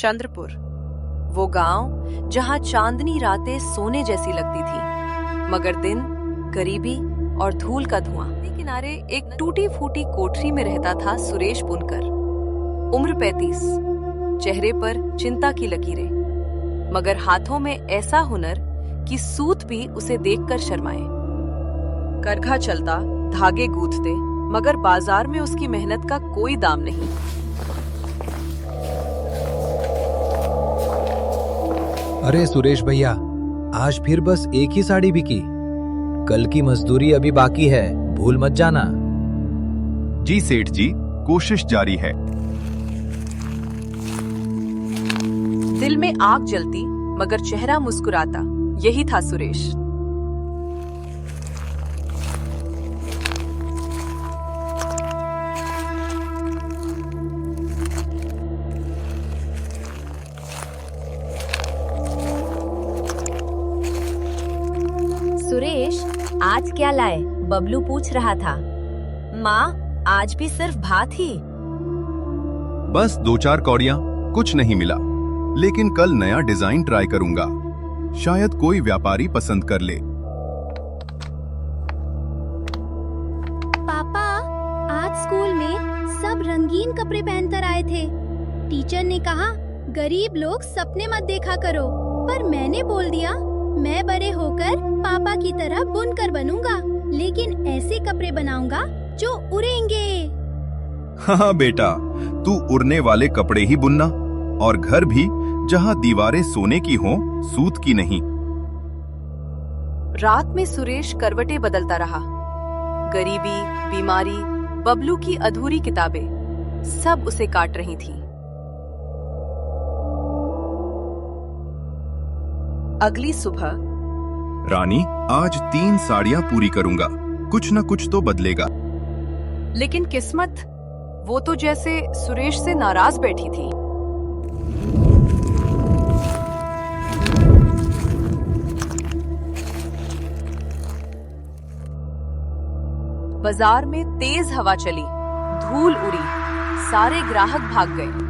चंद्रपुर, वो गांव जहां चांदनी रातें सोने जैसी लगती थी, मगर दिन गरीबी और धूल का धुआं। नदी किनारे एक टूटी फूटी कोठरी में रहता था सुरेश बुनकर। उम्र 35, चेहरे पर चिंता की लकीरें, मगर हाथों में ऐसा हुनर कि सूत भी उसे देखकर शर्माए। करघा चलता, धागे गूंथते, मगर बाजार में उसकी मेहनत का कोई दाम नहीं। अरे सुरेश भैया, आज फिर बस एक ही साड़ी बिकी। कल की मजदूरी अभी बाकी है, भूल मत जाना। जी सेठ जी, कोशिश जारी है। दिल में आग जलती मगर चेहरा मुस्कुराता, यही था सुरेश। सुरेश, आज क्या लाए? बबलू पूछ रहा था। माँ, आज भी सिर्फ भात ही। बस 2-4 कौड़ियां, कुछ नहीं मिला। लेकिन कल नया डिजाइन ट्राई करूंगा, शायद कोई व्यापारी पसंद कर ले। पापा, आज स्कूल में सब रंगीन कपड़े पहनकर आए थे। टीचर ने कहा गरीब लोग सपने मत देखा करो, पर मैंने बोल दिया मैं बड़े होकर पापा की तरह बुनकर बनूंगा, लेकिन ऐसे कपड़े बनाऊंगा जो उड़ेंगे। हाँ बेटा, तू उड़ने वाले कपड़े ही बुनना, और घर भी जहाँ दीवारें सोने की हों, सूत की नहीं। रात में सुरेश करवटें बदलता रहा। गरीबी, बीमारी, बबलू की अधूरी किताबें, सब उसे काट रही थीं। अगली सुबह, रानी, आज 3 साड़ियां पूरी करूंगा, कुछ न कुछ तो बदलेगा। लेकिन किस्मत, वो तो जैसे सुरेश से नाराज बैठी थी। बाजार में तेज हवा चली, धूल उड़ी, सारे ग्राहक भाग गए।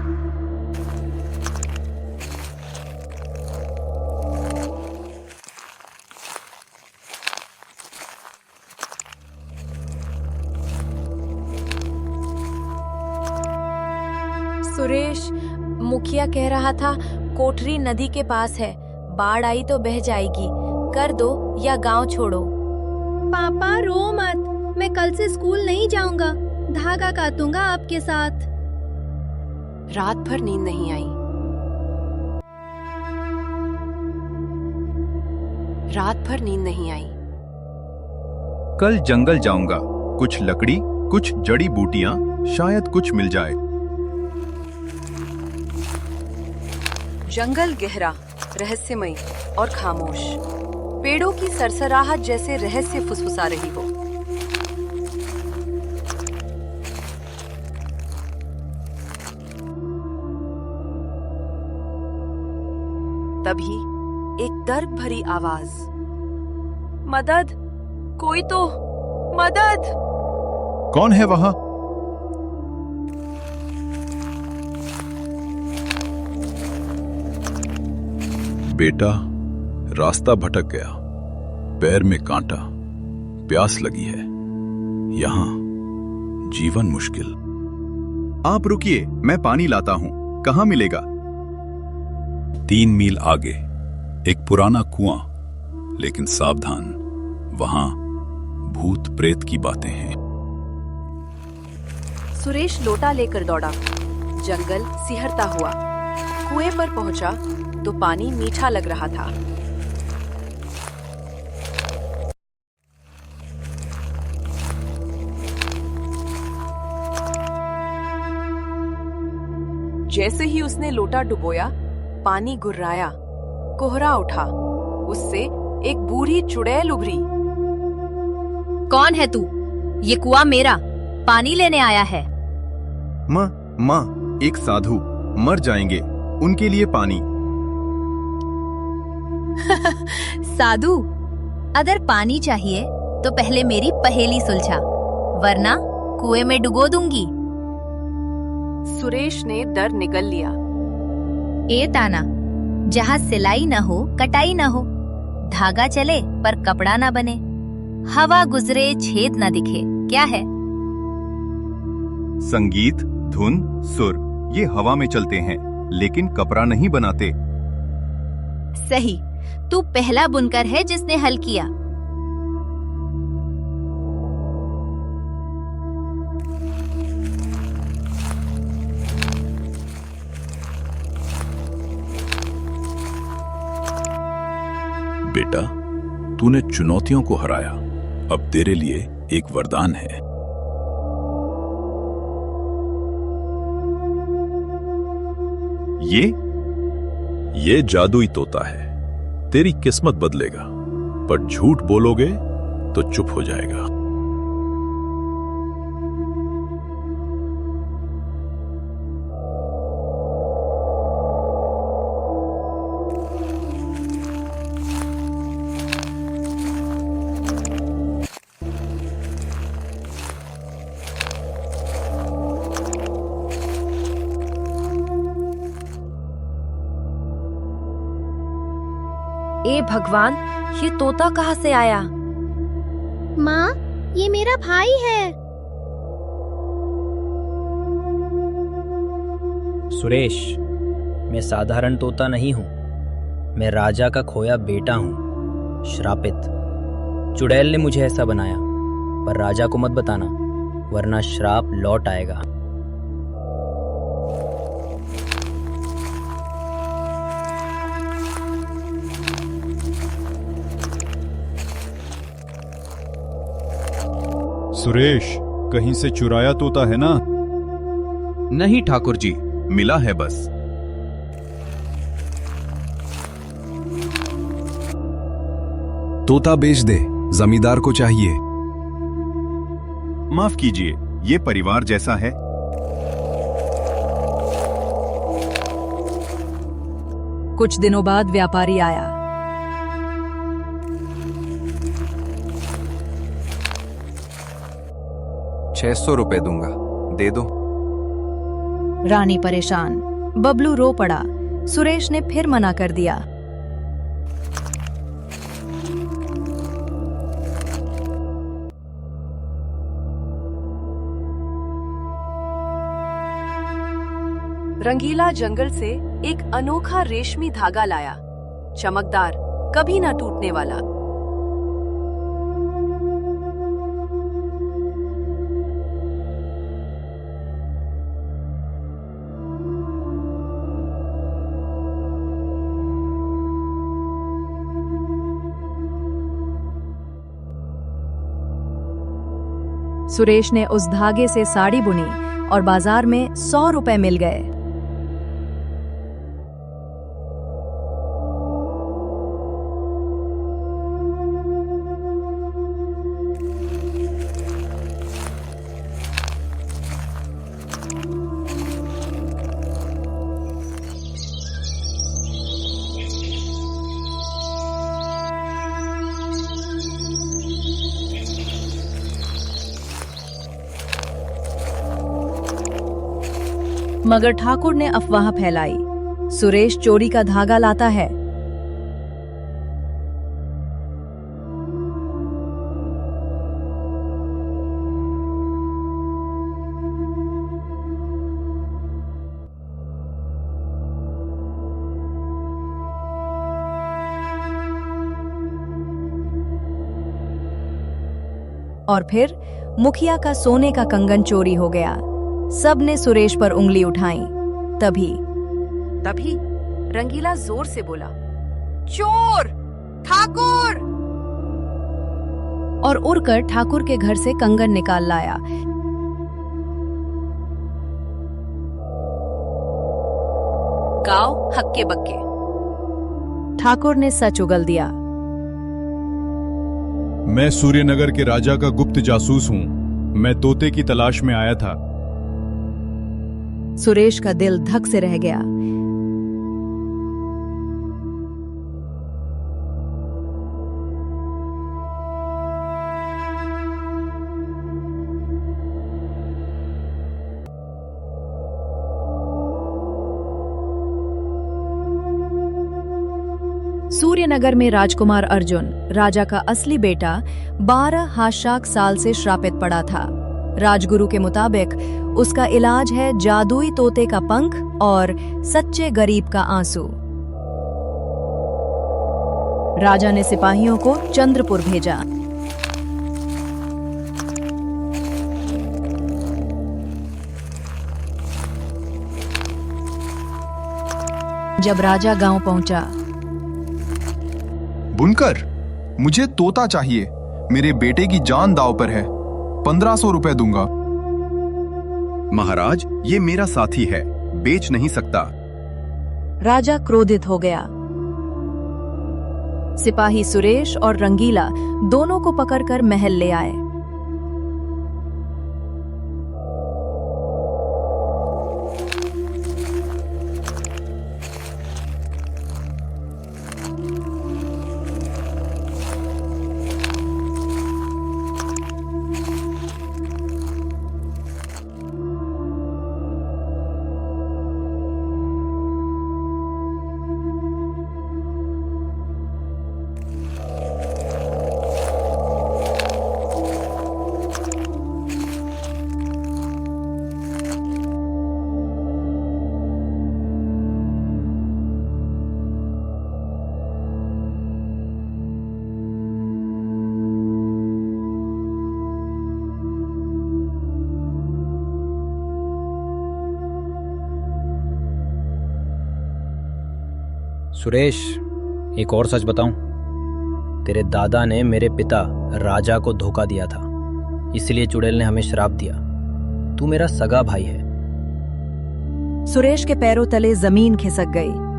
सुरेश, मुखिया कह रहा था कोठरी नदी के पास है, बाढ़ आई तो बह जाएगी, कर दो या गांव छोड़ो। पापा रो मत, मैं कल से स्कूल नहीं जाऊंगा, धागा काटूंगा आपके साथ। रात भर नींद नहीं आई। रात भर नींद नहीं आई। कल जंगल जाऊंगा, कुछ लकड़ी, कुछ जड़ी बूटियां, शायद कुछ मिल जाए। जंगल गहरा, रहस्यमयी और खामोश, पेड़ों की सरसराहट जैसे रहस्य फुसफुसा रही हो। तभी एक दर्द भरी आवाज, मदद, कोई तो, मदद। कौन है वहां? बेटा, रास्ता भटक गया, पैर में कांटा, प्यास लगी है, यहाँ जीवन मुश्किल। आप रुकिए, मैं पानी लाता हूँ, कहाँ मिलेगा? 3 मील आगे एक पुराना कुआं, लेकिन सावधान, वहां भूत प्रेत की बातें हैं। सुरेश लोटा लेकर दौड़ा, जंगल सिहरता हुआ। कुएं पर पहुंचा तो पानी मीठा लग रहा था। जैसे ही उसने लोटा डुबोया, पानी गुर्राया, कोहरा उठा, उससे एक बूढ़ी चुड़ैल उभरी। कौन है तू? ये कुआं मेरा, पानी लेने आया है। माँ, एक साधु मर जाएंगे, उनके लिए पानी। साधु, अगर पानी चाहिए तो पहले मेरी पहेली सुलझा, वरना कुएं में डुबो दूंगी। सुरेश ने डर निगल लिया। ए ताना, जहाँ सिलाई न हो कटाई न हो, धागा चले पर कपड़ा न बने, हवा गुजरे छेद न दिखे, क्या है? संगीत, धुन, सुर ये हवा में चलते हैं लेकिन कपड़ा नहीं बनाते। सही, तू पहला बुनकर है जिसने हल किया। बेटा, तूने चुनौतियों को हराया, अब तेरे लिए एक वरदान है। ये जादुई तोता है, तेरी किस्मत बदलेगा, पर झूठ बोलोगे तो चुप हो जाएगा। ए भगवान, ये तोता कहाँ से आया? माँ, ये मेरा भाई है। सुरेश, मैं साधारण तोता नहीं हूँ, मैं राजा का खोया बेटा हूँ, श्रापित। चुड़ैल ने मुझे ऐसा बनाया, पर राजा को मत बताना, वरना श्राप लौट आएगा। सुरेश, कहीं से चुराया तोता है ना? नहीं ठाकुर जी, मिला है बस। तोता बेच दे, जमींदार को चाहिए। माफ कीजिए, ये परिवार जैसा है। कुछ दिनों बाद व्यापारी आया। 600 रुपए दूंगा, दे दो। रानी परेशान, बबलू रो पड़ा। सुरेश ने फिर मना कर दिया। रंगीला जंगल से एक अनोखा रेशमी धागा लाया, चमकदार, कभी ना टूटने वाला। सुरेश ने उस धागे से साड़ी बुनी और बाजार में 100 रुपए मिल गए। मगर ठाकुर ने अफवाह फैलाई, सुरेश चोरी का धागा लाता है। और फिर मुखिया का सोने का कंगन चोरी हो गया। सब ने सुरेश पर उंगली उठाई। तभी रंगीला जोर से बोला, चोर! ठाकुर! और उड़कर ठाकुर के घर से कंगन निकाल लाया। गाँव हक्के बक्के। ठाकुर ने सच उगल दिया। मैं सूर्यनगर के राजा का गुप्त जासूस हूँ। मैं तोते की तलाश में आया था। सुरेश का दिल धक से रह गया। सूर्यनगर में राजकुमार अर्जुन, राजा का असली बेटा, 12 हाशाक साल से श्रापित पड़ा था। राजगुरु के मुताबिक उसका इलाज है जादुई तोते का पंख और सच्चे गरीब का आंसू। राजा ने सिपाहियों को चंद्रपुर भेजा। जब राजा गांव पहुंचा, बुनकर, मुझे तोता चाहिए। मेरे बेटे की जान दांव पर है। 1500 रुपए दूंगा। महाराज, ये मेरा साथी है, बेच नहीं सकता। राजा क्रोधित हो गया। सिपाही सुरेश और रंगीला दोनों को पकड़कर महल ले आए। सुरेश, एक और सच बताऊं? तेरे दादा ने मेरे पिता राजा को धोखा दिया था, इसलिए चुड़ैल ने हमें श्राप दिया। तू मेरा सगा भाई है। सुरेश के पैरों तले जमीन खिसक गई।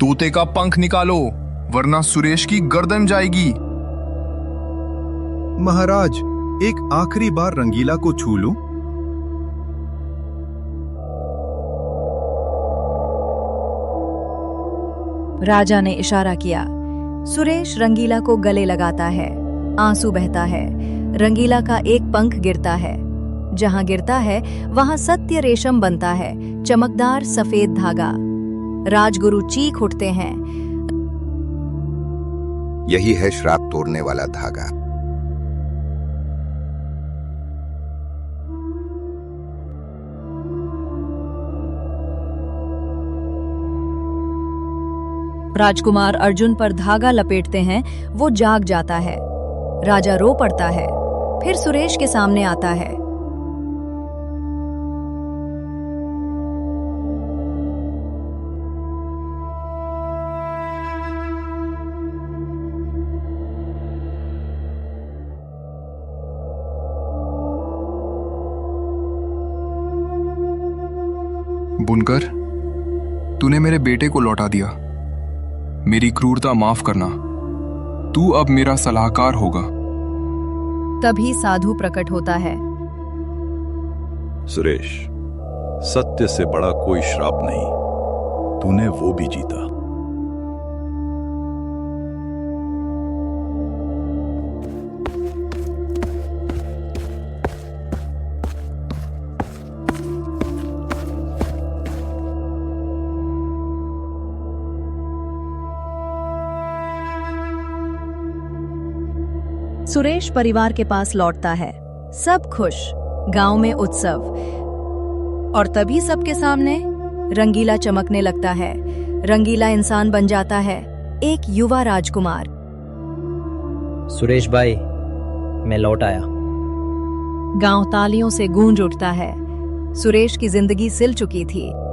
तोते का पंख निकालो, वरना सुरेश की गर्दन जाएगी। महाराज, एक आखिरी बार रंगीला को छू लूं? राजा ने इशारा किया। सुरेश रंगीला को गले लगाता है। आंसू बहता है। रंगीला का एक पंख गिरता है। जहां गिरता है वहां सत्य रेशम बनता है, चमकदार सफेद धागा। राजगुरु चीख उठते हैं। यही है श्राप तोड़ने वाला धागा। राजकुमार अर्जुन पर धागा लपेटते हैं। वो जाग जाता है। राजा रो पड़ता है। फिर सुरेश के सामने आता है। बुनकर, तूने मेरे बेटे को लौटा दिया। मेरी क्रूरता माफ करना। तू अब मेरा सलाहकार होगा। तभी साधु प्रकट होता है। सुरेश, सत्य से बड़ा कोई श्राप नहीं। तूने वो भी जीता। सुरेश परिवार के पास लौटता है। सब खुश, गांव में उत्सव। और तभी सबके सामने रंगीला चमकने लगता है। रंगीला इंसान बन जाता है, एक युवा राजकुमार। सुरेश भाई, मैं लौट आया। गांव तालियों से गूंज उठता है। सुरेश की जिंदगी सिल चुकी थी।